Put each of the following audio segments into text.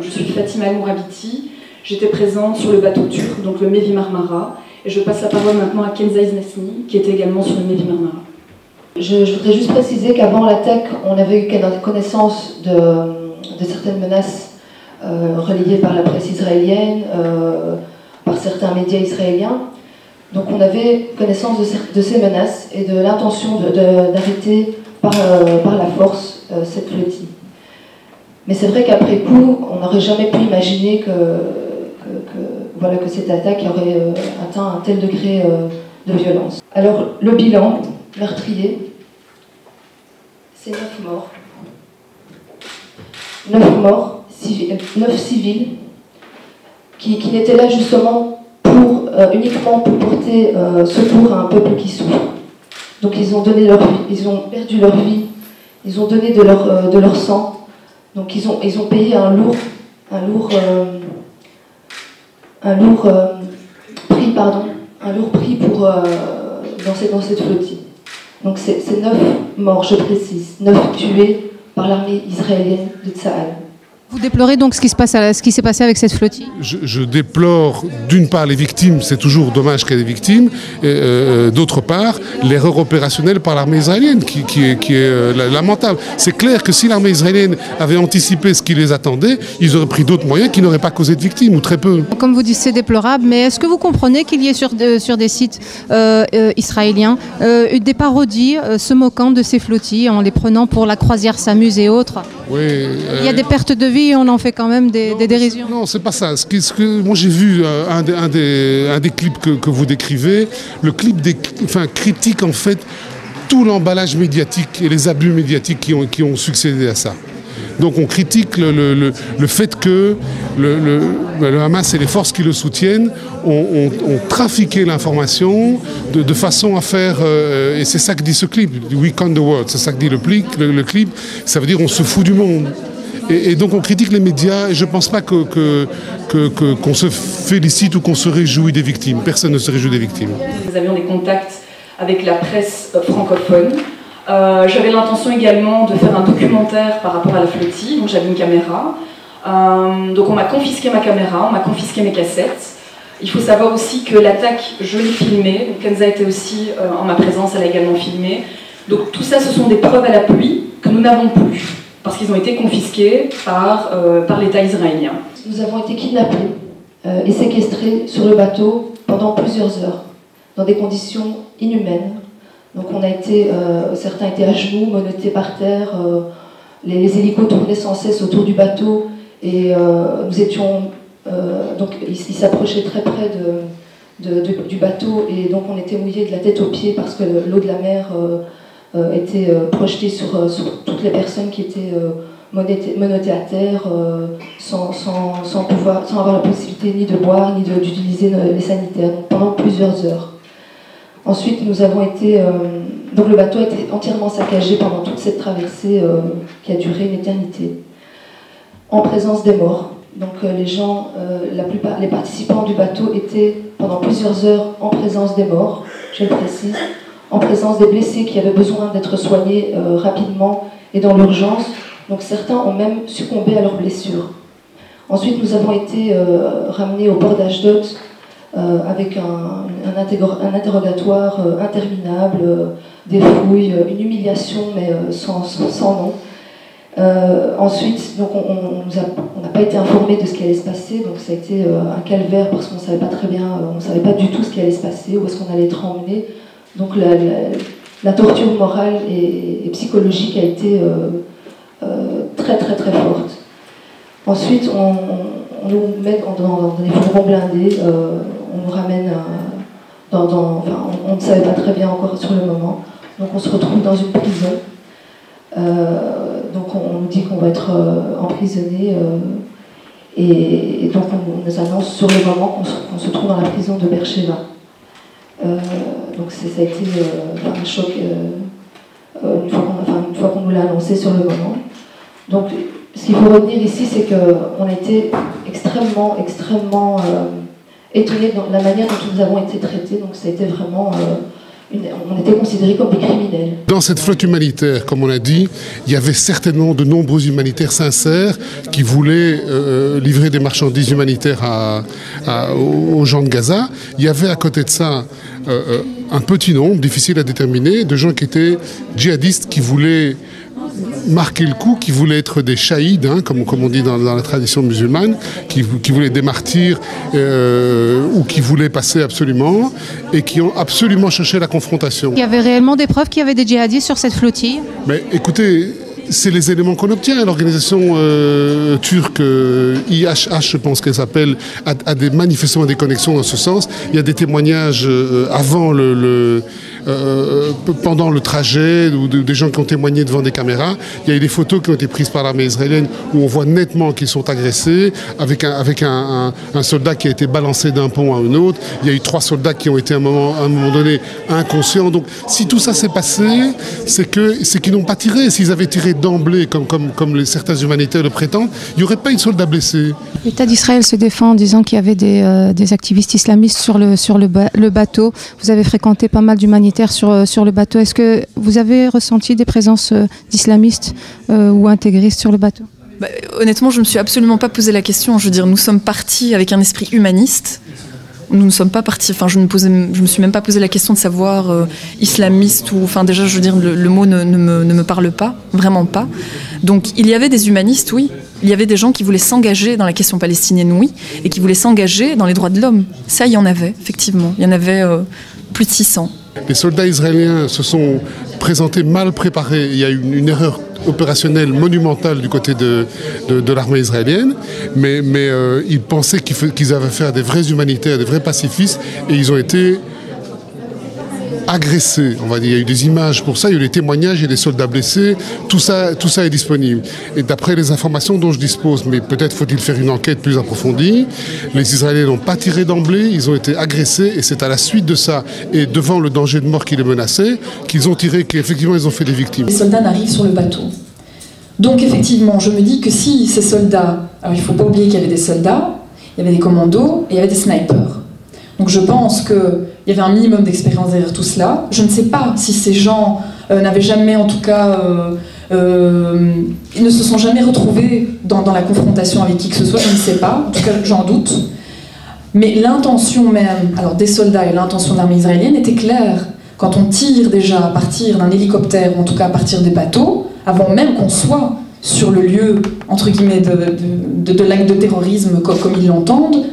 Je suis Fatima Mourabiti, j'étais présente sur le bateau turc, donc le Mevi Marmara, et je passe la parole maintenant à Kenza Iznasni, qui était également sur le Mevi Marmara. Je voudrais juste préciser qu'avant l'attaque, on avait eu connaissance de certaines menaces relayées par la presse israélienne, par certains médias israéliens. Donc on avait connaissance de ces menaces et de l'intention d'arrêter par la force cette flottille. Mais c'est vrai qu'après coup, on n'aurait jamais pu imaginer que cette attaque aurait atteint un tel degré de violence. Alors le bilan meurtrier, c'est 9 morts. 9 morts, 9 civils, qui n'étaient là justement uniquement pour porter secours à un peuple qui souffre. Donc ils ont donné leur vie, ils ont perdu leur vie, ils ont donné de leur sang. Donc ils ont payé un lourd prix dans cette flottille. Donc c'est 9 morts, je précise, 9 tués par l'armée israélienne de Tsahal. Vous déplorez donc ce qui s'est passé avec cette flottille? Je déplore d'une part les victimes, c'est toujours dommage qu'il y ait des victimes, et d'autre part l'erreur opérationnelle par l'armée israélienne qui est lamentable. C'est clair que si l'armée israélienne avait anticipé ce qui les attendait, ils auraient pris d'autres moyens qui n'auraient pas causé de victimes, ou très peu. Comme vous dites, c'est déplorable, mais est-ce que vous comprenez qu'il y ait sur des sites israéliens des parodies se moquant de ces flottilles en les prenant pour la croisière s'amuse et autres? Oui, il y a des pertes de vie et on en fait quand même des dérisions. Non, c'est pas ça. Moi j'ai vu un des clips que vous décrivez. Le clip critique en fait tout l'emballage médiatique et les abus médiatiques qui ont succédé à ça. Donc on critique le fait que le Hamas et les forces qui le soutiennent ont trafiqué l'information de façon à faire, et c'est ça que dit ce clip, We Count the World, c'est ça que dit le clip, ça veut dire on se fout du monde. Et donc on critique les médias et je ne pense pas qu'on se félicite ou qu'on se réjouit des victimes. Personne ne se réjouit des victimes. Nous avions des contacts avec la presse francophone. J'avais l'intention également de faire un documentaire par rapport à la flottille, donc j'avais une caméra. Donc on m'a confisqué ma caméra, on m'a confisqué mes cassettes. Il faut savoir aussi que l'attaque, je l'ai filmée, donc Kenza était aussi en ma présence, elle a également filmé. Donc tout ça, ce sont des preuves à l'appui que nous n'avons plus, parce qu'ils ont été confisqués par l'État israélien. Nous avons été kidnappés et séquestrés sur le bateau pendant plusieurs heures, dans des conditions inhumaines. Donc certains étaient à genoux, menottés par terre, les hélicos tournaient sans cesse autour du bateau et nous étions, donc ils s'approchaient très près du bateau et donc on était mouillés de la tête aux pieds parce que l'eau de la mer était projetée sur toutes les personnes qui étaient menottées à terre sans avoir la possibilité ni de boire ni d'utiliser les sanitaires, donc pendant plusieurs heures. Ensuite, nous avons été... donc le bateau a été entièrement saccagé pendant toute cette traversée qui a duré une éternité, en présence des morts. Donc les participants du bateau étaient pendant plusieurs heures en présence des morts, je le précise, en présence des blessés qui avaient besoin d'être soignés rapidement et dans l'urgence. Donc certains ont même succombé à leurs blessures. Ensuite, nous avons été ramenés au port d'Ashdod, avec un interrogatoire interminable, des fouilles, une humiliation, mais sans nom. Ensuite, donc on n'a pas été informés de ce qui allait se passer, donc ça a été un calvaire parce qu'on ne savait pas très bien, on ne savait pas du tout ce qui allait se passer, où est-ce qu'on allait être emmené. Donc la torture morale et psychologique a été très très très forte. Ensuite, on nous met dans des fourgons blindés, on nous ramène on ne savait pas très bien encore sur le moment. Donc on se retrouve dans une prison. Donc on nous dit qu'on va être emprisonné Et donc on nous annonce sur le moment qu'on se trouve dans la prison de Beersheba. Donc ça a été un choc une fois qu'on nous l'a annoncé sur le moment. Donc ce qu'il faut retenir ici, c'est qu'on a été extrêmement étonnés de la manière dont nous avons été traités. Donc ça a été vraiment... on était considérés comme des criminels. Dans cette flotte humanitaire, comme on a dit, il y avait certainement de nombreux humanitaires sincères qui voulaient livrer des marchandises humanitaires aux gens de Gaza. Il y avait à côté de ça un petit nombre, difficile à déterminer, de gens qui étaient djihadistes, qui voulaient marquer le coup, qui voulaient être des shahids, hein, comme on dit dans la tradition musulmane, qui voulaient des martyrs ou qui voulaient passer absolument, et qui ont absolument cherché la confrontation. Il y avait réellement des preuves qu'il y avait des djihadistes sur cette flottille? Mais écoutez, c'est les éléments qu'on obtient. L'organisation turque IHH, je pense qu'elle s'appelle, a manifestement des connexions dans ce sens. Il y a des témoignages avant pendant le trajet, ou des gens qui ont témoigné devant des caméras. Il y a eu des photos qui ont été prises par l'armée israélienne où on voit nettement qu'ils sont agressés, avec un soldat qui a été balancé d'un pont à un autre. Il y a eu 3 soldats qui ont été à un moment donné inconscients. Donc si tout ça s'est passé, c'est qu'ils n'ont pas tiré. S'ils avaient tiré d'emblée, comme certains humanitaires le prétendent, il n'y aurait pas eu de soldats blessés. L'État d'Israël se défend en disant qu'il y avait des activistes islamistes sur le bateau. Vous avez fréquenté pas mal d'humanitaires sur le bateau. Est-ce que vous avez ressenti des présences d'islamistes ou intégristes sur le bateau? Honnêtement, je ne me suis absolument pas posé la question. Je veux dire, nous sommes partis avec un esprit humaniste. Nous ne sommes pas partis, enfin je me suis même pas posé la question de savoir islamiste ou, enfin déjà je veux dire le mot ne me parle pas, vraiment pas. Donc il y avait des humanistes, oui. Il y avait des gens qui voulaient s'engager dans la question palestinienne, oui, et qui voulaient s'engager dans les droits de l'homme. Ça, il y en avait, effectivement. Il y en avait plus de 600. Les soldats israéliens se sont présentés mal préparés. Il y a eu une erreur opérationnelle monumentale du côté de l'armée israélienne, mais ils pensaient qu'ils avaient affaire à des vrais humanitaires, des vrais pacifistes, et ils ont été agressés, on va dire. Il y a eu des images pour ça, il y a eu des témoignages, il y a des soldats blessés, tout ça est disponible. Et d'après les informations dont je dispose, mais peut-être faut-il faire une enquête plus approfondie, les Israéliens n'ont pas tiré d'emblée, ils ont été agressés, et c'est à la suite de ça, et devant le danger de mort qui les menaçait, qu'ils ont tiré, qu'effectivement ils ont fait des victimes. Les soldats n'arrivent sur le bateau. Donc effectivement, je me dis que si ces soldats, alors il ne faut pas oublier qu'il y avait des soldats, il y avait des commandos, et il y avait des snipers. Donc je pense qu'il y avait un minimum d'expérience derrière tout cela. Je ne sais pas si ces gens n'avaient jamais, en tout cas, ils ne se sont jamais retrouvés dans la confrontation avec qui que ce soit, je ne sais pas, en tout cas j'en doute. Mais l'intention même, alors des soldats et l'intention de l'armée israélienne était claire. Quand on tire déjà à partir d'un hélicoptère, ou en tout cas à partir des bateaux, avant même qu'on soit sur le lieu, entre guillemets, de l'acte de terrorisme comme ils l'entendent,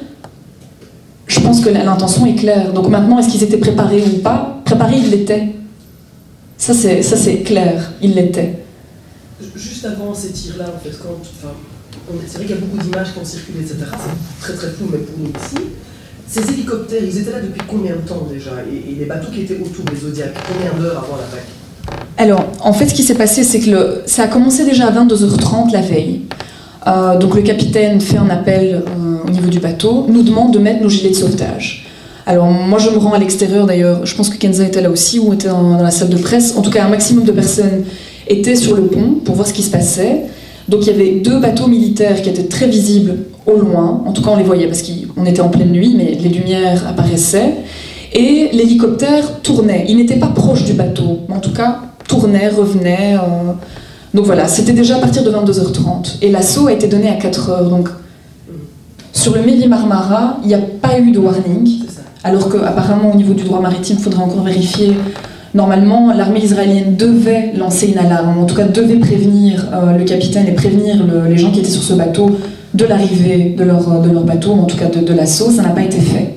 je pense que l'intention est claire. Donc maintenant, est-ce qu'ils étaient préparés ou pas? Préparés, ils l'étaient. Ça, c'est clair, ils l'étaient. Juste avant ces tirs-là, en fait, c'est vrai qu'il y a beaucoup d'images qui ont circulé, etc. C'est très très flou, mais pour nous ici. Ces hélicoptères, ils étaient là depuis combien de temps déjà? Et les bateaux qui étaient autour des Zodiacs, combien d'heures avant l'attaque? Alors, en fait, ce qui s'est passé, c'est que ça a commencé déjà à 22h30 la veille. Donc le capitaine fait un appel au niveau du bateau, nous demande de mettre nos gilets de sauvetage. Alors moi je me rends à l'extérieur d'ailleurs, je pense que Kenza était là aussi ou était dans la salle de presse. En tout cas un maximum de personnes étaient sur le pont pour voir ce qui se passait. Donc il y avait 2 bateaux militaires qui étaient très visibles au loin, en tout cas on les voyait parce qu'on était en pleine nuit mais les lumières apparaissaient. Et l'hélicoptère tournait, il n'était pas proche du bateau, mais en tout cas tournait, revenait... Donc voilà, c'était déjà à partir de 22h30. Et l'assaut a été donné à 4h. Donc, sur le Meli Marmara, il n'y a pas eu de warning. Alors qu'apparemment, au niveau du droit maritime, il faudrait encore vérifier. Normalement, l'armée israélienne devait lancer une alarme. En tout cas, devait prévenir le capitaine et prévenir les gens qui étaient sur ce bateau de l'arrivée de leur bateau, en tout cas de l'assaut. Ça n'a pas été fait.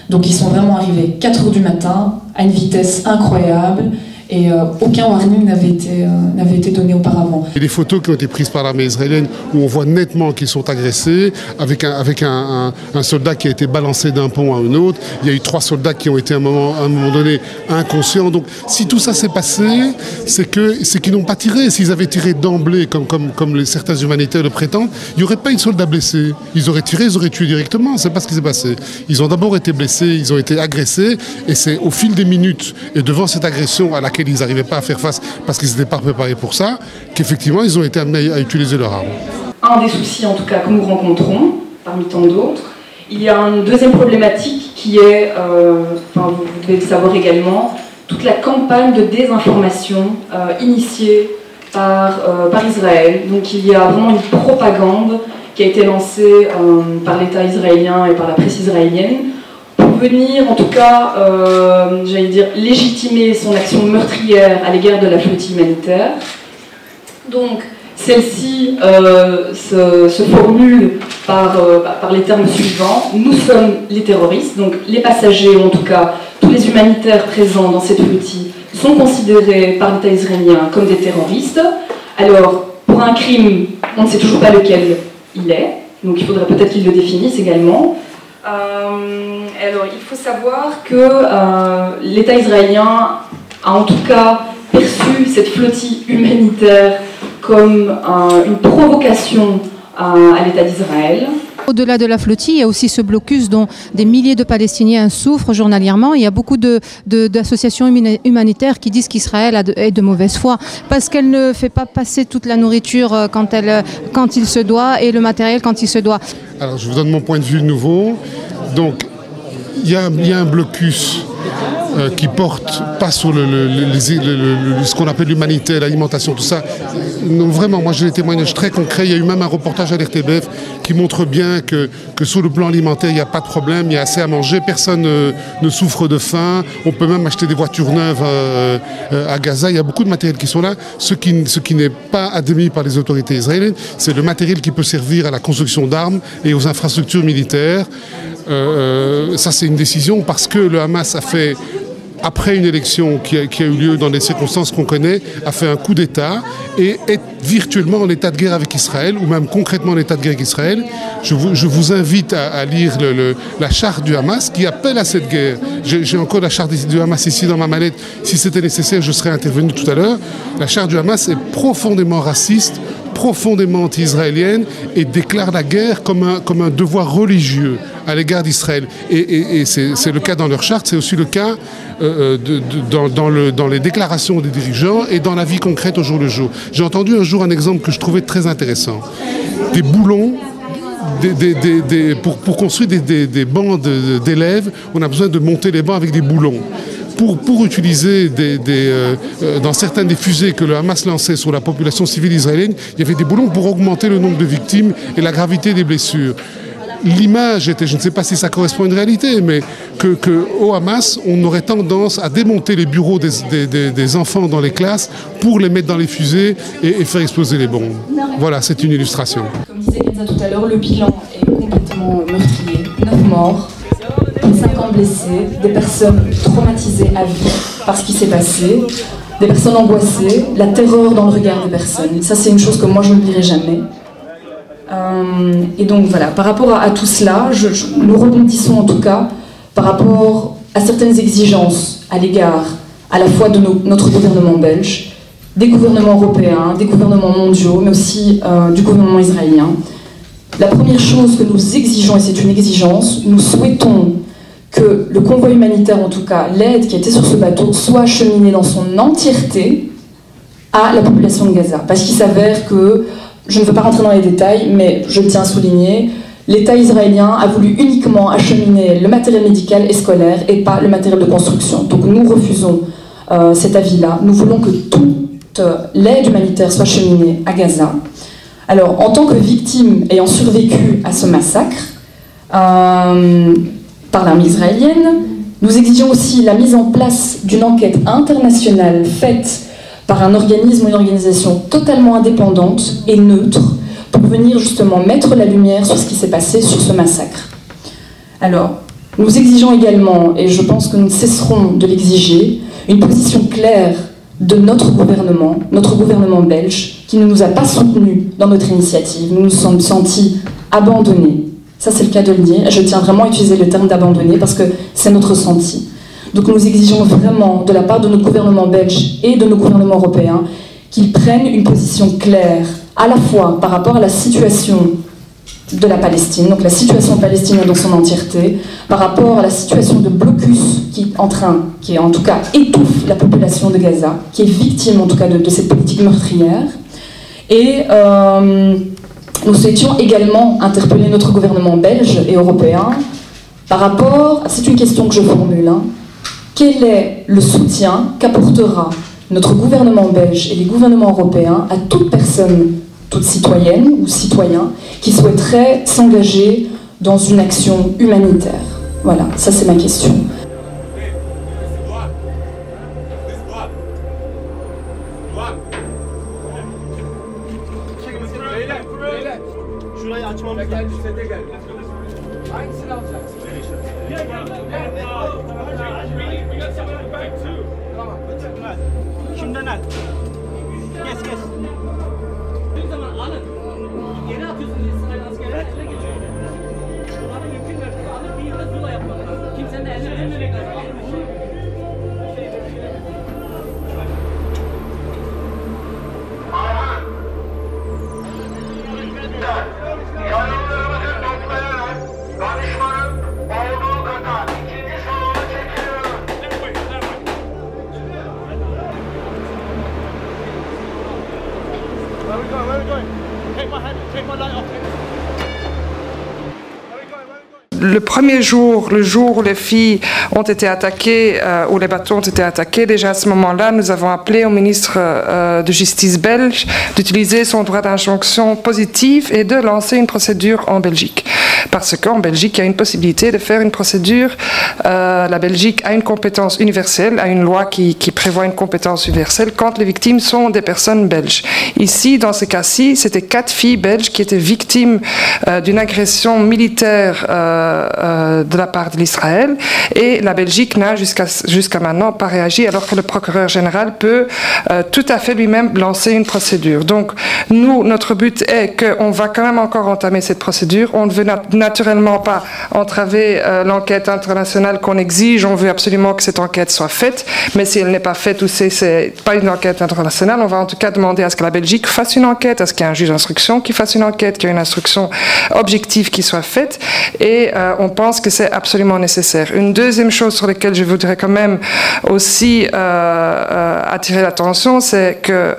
Donc, ils sont vraiment arrivés 4h du matin, à une vitesse incroyable. et aucun warning n'avait été donné auparavant. Il y a des photos qui ont été prises par l'armée israélienne où on voit nettement qu'ils sont agressés, avec un soldat qui a été balancé d'un pont à un autre. Il y a eu 3 soldats qui ont été à un moment donné inconscients. Donc si tout ça s'est passé, c'est qu'ils n'ont pas tiré. S'ils avaient tiré d'emblée, comme certains humanitaires le prétendent, il n'y aurait pas eu de soldats blessés. Ils auraient tiré, ils auraient tué directement. C'est pas ce qui s'est passé. Ils ont d'abord été blessés, ils ont été agressés, et c'est au fil des minutes et devant cette agression à laquelle ils n'arrivaient pas à faire face parce qu'ils n'étaient pas préparés pour ça, qu'effectivement ils ont été amenés à utiliser leur arme. Un des soucis en tout cas que nous rencontrons, parmi tant d'autres, il y a une deuxième problématique qui est, vous devez le savoir également, toute la campagne de désinformation initiée par Israël. Donc il y a vraiment une propagande qui a été lancée par l'État israélien et par la presse israélienne pour venir, en tout cas, j'allais dire, légitimer son action meurtrière à l'égard de la flottille humanitaire. Donc, celle-ci se formule par les termes suivants. Nous sommes les terroristes, donc les passagers, ou en tout cas tous les humanitaires présents dans cette flottille, sont considérés par l'État israélien comme des terroristes. Alors, pour un crime, on ne sait toujours pas lequel il est, donc il faudrait peut-être qu'ils le définissent également. Alors, il faut savoir que l'État israélien a en tout cas perçu cette flottille humanitaire comme une provocation à l'État d'Israël. Au-delà de la flottille, il y a aussi ce blocus dont des milliers de Palestiniens souffrent journalièrement. Il y a beaucoup d'associations humanitaires qui disent qu'Israël est de mauvaise foi parce qu'elle ne fait pas passer toute la nourriture quand il se doit et le matériel quand il se doit. Alors je vous donne mon point de vue nouveau. Donc il y a un blocus qui porte pas sur ce qu'on appelle l'humanité, l'alimentation, tout ça. Non, vraiment, moi j'ai des témoignages très concrets. Il y a eu même un reportage à l'RTBF qui montre bien que sur le plan alimentaire, il n'y a pas de problème, il y a assez à manger, personne ne souffre de faim. On peut même acheter des voitures neuves à Gaza. Il y a beaucoup de matériel qui sont là. Ce qui n'est pas admis par les autorités israéliennes, c'est le matériel qui peut servir à la construction d'armes et aux infrastructures militaires. Ça, c'est une décision parce que le Hamas a fait, après une élection qui a eu lieu dans des circonstances qu'on connaît, a fait un coup d'État et est virtuellement en état de guerre avec Israël, ou même concrètement en état de guerre avec Israël. Je vous invite à lire la charte du Hamas qui appelle à cette guerre. J'ai encore la charte du Hamas ici dans ma mallette. Si c'était nécessaire, je serais intervenu tout à l'heure. La charte du Hamas est profondément raciste, profondément anti-israélienne et déclare la guerre comme un devoir religieux à l'égard d'Israël. Et c'est le cas dans leur charte, c'est aussi le cas dans les déclarations des dirigeants et dans la vie concrète au jour le jour. J'ai entendu un jour un exemple que je trouvais très intéressant. Des boulons, pour construire des bancs d'élèves, on a besoin de monter les bancs avec des boulons. Pour utiliser dans certaines des fusées que le Hamas lançait sur la population civile israélienne, il y avait des boulons pour augmenter le nombre de victimes et la gravité des blessures. L'image était, je ne sais pas si ça correspond à une réalité, mais qu'au Hamas, on aurait tendance à démonter les bureaux des enfants dans les classes pour les mettre dans les fusées et faire exploser les bombes. Voilà, c'est une illustration. Comme disait Kenza tout à l'heure, le bilan est complètement meurtrier. 9 morts, 50 blessés, des personnes traumatisées à vie par ce qui s'est passé, des personnes angoissées, la terreur dans le regard des personnes. Ça, c'est une chose que moi, je n'oublierai jamais. Et donc voilà, par rapport à tout cela, nous rebondissons en tout cas par rapport à certaines exigences à l'égard à la fois de notre gouvernement belge, des gouvernements européens, des gouvernements mondiaux, mais aussi du gouvernement israélien. La première chose que nous exigeons, et c'est une exigence, nous souhaitons que le convoi humanitaire, en tout cas l'aide qui était sur ce bateau, soit acheminée dans son entièreté à la population de Gaza. Parce qu'il s'avère que, je ne veux pas rentrer dans les détails, mais je tiens à souligner, l'État israélien a voulu uniquement acheminer le matériel médical et scolaire et pas le matériel de construction. Donc nous refusons cet avis-là. Nous voulons que toute l'aide humanitaire soit acheminée à Gaza. Alors, en tant que victime ayant survécu à ce massacre par l'armée israélienne, nous exigeons aussi la mise en place d'une enquête internationale faite par un organisme ou une organisation totalement indépendante et neutre pour venir justement mettre la lumière sur ce qui s'est passé sur ce massacre. Alors, nous exigeons également, et je pense que nous ne cesserons de l'exiger, une position claire de notre gouvernement belge, qui ne nous a pas soutenus dans notre initiative. Nous nous sommes sentis abandonnés. Ça, c'est le cas de le dire. Je tiens vraiment à utiliser le terme d'abandonnés parce que c'est notre ressenti. Donc nous exigeons vraiment, de la part de notre gouvernement belge et de nos gouvernements européens, qu'ils prennent une position claire, à la fois par rapport à la situation de la Palestine, donc la situation palestinienne dans son entièreté, par rapport à la situation de blocus qui en tout cas étouffe la population de Gaza, qui est victime en tout cas de cette politique meurtrière. Et nous souhaitions également interpeller notre gouvernement belge et européen par rapport, c'est une question que je formule, quel est le soutien qu'apportera notre gouvernement belge et les gouvernements européens à toute personne, toute citoyenne ou citoyen, qui souhaiterait s'engager dans une action humanitaire. Voilà, ça c'est ma question. Le premier jour, le jour où les filles ont été attaquées, où les bateaux ont été attaqués, déjà à ce moment-là, nous avons appelé au ministre de Justice belge d'utiliser son droit d'injonction positive et de lancer une procédure en Belgique. Parce qu'en Belgique, il y a une possibilité de faire une procédure. La Belgique a une compétence universelle, a une loi qui prévoit une compétence universelle quand les victimes sont des personnes belges. Ici, dans ce cas-ci, c'était 4 filles belges qui étaient victimes d'une agression militaire de la part de l'Israël, et la Belgique n'a jusqu'à maintenant pas réagi, alors que le procureur général peut tout à fait lui-même lancer une procédure. Donc nous, notre but est qu'on va quand même encore entamer cette procédure. On ne veut naturellement pas entraver l'enquête internationale qu'on exige. On veut absolument que cette enquête soit faite, mais si elle n'est pas faite ou c'est pas une enquête internationale, on va en tout cas demander à ce que la Belgique fasse une enquête, à ce qu'il y ait un juge d'instruction qui fasse une enquête, qu'il y ait une instruction objective qui soit faite, et on pense que c'est absolument nécessaire. Une deuxième chose sur laquelle je voudrais quand même aussi attirer l'attention, c'est que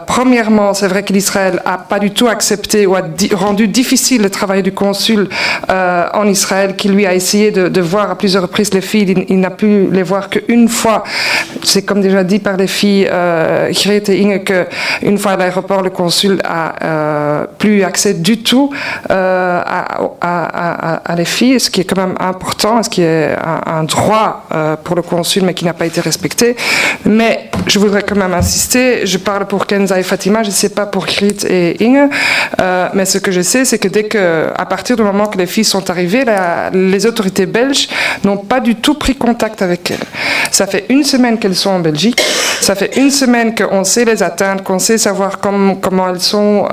premièrement, c'est vrai que l'Israël n'a pas du tout accepté ou a rendu difficile le travail du consul en Israël, qui lui a essayé de voir à plusieurs reprises les filles. Il n'a pu les voir qu'une fois. C'est comme déjà dit par les filles Grete et Inge, qu'une fois à l'aéroport, le consul a plus accès du tout à les filles, ce qui est quand même important, ce qui est un droit pour le consul, mais qui n'a pas été respecté. Mais je voudrais quand même insister, je parle pour Kenza et Fatima, je ne sais pas pour Grete et Inge, mais ce que je sais, c'est que à partir du moment que les filles sont arrivées, les autorités belges n'ont pas du tout pris contact avec elles. Ça fait une semaine qu'elles sont en Belgique, ça fait une semaine qu'on sait les atteindre, qu'on sait savoir comment elles sont,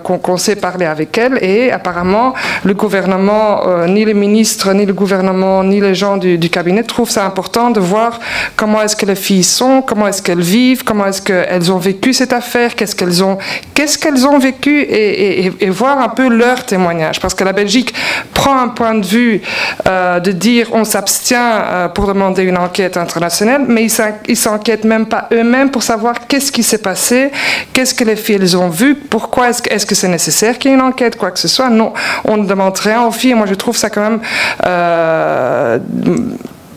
qu'on sait parler avec elles, et apparemment le gouvernement, ni les ministres, ni le gouvernement, ni les gens du cabinet trouvent ça important de voir comment est-ce que les filles sont, comment est-ce qu'elles vivent, comment est-ce qu'elles ont vécu cette affaire, qu'est-ce qu'elles ont vécu, et voir un peu leur témoignage. Parce que la Belgique prend un point de vue de dire on s'abstient pour demander une enquête internationale, mais ils s'enquêtent même pas eux-mêmes pour savoir qu'est-ce qui s'est passé, qu'est-ce que les filles elles ont vu, pourquoi est-ce que c'est nécessaire qu'il y ait une enquête, quoi que ce soit. Non, on ne demande rien aux filles. Moi, je trouve ça quand même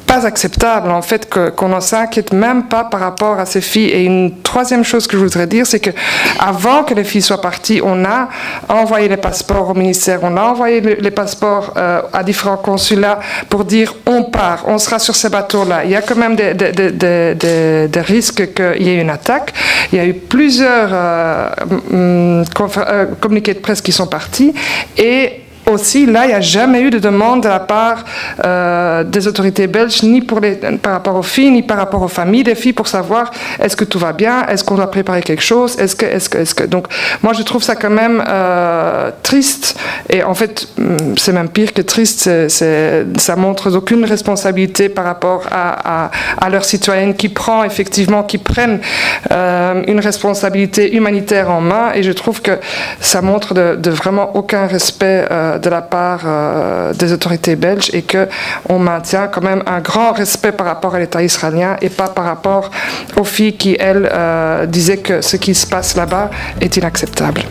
pas acceptable, en fait, qu'on ne s'inquiète même pas par rapport à ces filles. Et une troisième chose que je voudrais dire, c'est que avant que les filles soient parties, on a envoyé les passeports au ministère, on a envoyé les passeports à différents consulats pour dire on part, on sera sur ces bateaux-là. Il y a quand même des risques qu'il y ait une attaque. Il y a eu plusieurs communiqués de presse qui sont partis, et aussi, là, il n'y a jamais eu de demande de la part des autorités belges, ni par rapport aux filles, ni par rapport aux familles des filles, pour savoir est-ce que tout va bien, est-ce qu'on doit préparer quelque chose, est-ce que... Donc, moi, je trouve ça quand même triste, et en fait, c'est même pire que triste, ça montre aucune responsabilité par rapport à leurs citoyennes qui prennent une responsabilité humanitaire en main, et je trouve que ça montre de vraiment aucun respect de la part des autorités belges, et qu'on maintient quand même un grand respect par rapport à l'État israélien et pas par rapport aux filles qui, elles, disaient que ce qui se passe là-bas est inacceptable.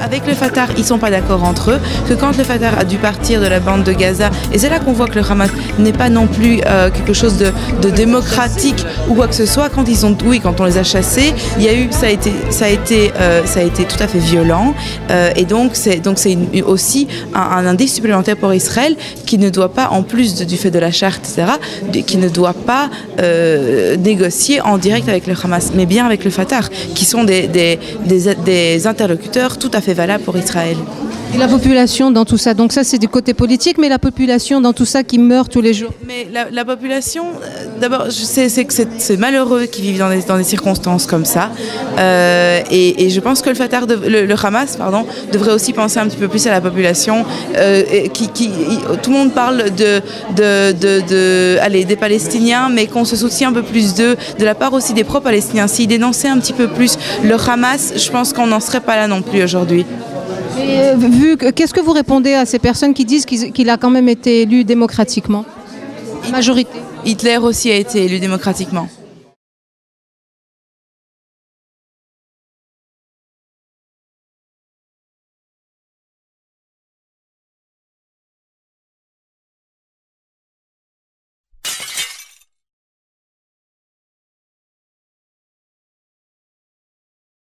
Avec le Fatah, ils ne sont pas d'accord entre eux, que quand le Fatah a dû partir de la bande de Gaza, et c'est là qu'on voit que le Hamas n'est pas non plus quelque chose de démocratique ou quoi que ce soit, quand on les a chassés, ça a été tout à fait violent, et donc c'est aussi un indice supplémentaire pour Israël qui ne doit pas, en plus du fait de la charte, etc., qui ne doit pas négocier en direct avec le Hamas, mais bien avec le Fatah, qui sont des interlocuteurs tout à fait valable pour Israël. Et la population dans tout ça, donc ça c'est du côté politique, mais la population dans tout ça qui meurt tous les jours. Mais la population, d'abord, c'est que c'est malheureux qu'ils vivent dans des circonstances comme ça, et je pense que le Hamas, devrait aussi penser un petit peu plus à la population. Tout le monde parle des Palestiniens, mais qu'on se soutient un peu plus d'eux, de la part aussi des pro-Palestiniens. S'ils dénonçaient un petit peu plus le Hamas, je pense qu'on n'en serait pas là non plus aujourd'hui. Qu'est-ce que vous répondez à ces personnes qui disent qu'il a quand même été élu démocratiquement? Majorité. Hitler aussi a été élu démocratiquement.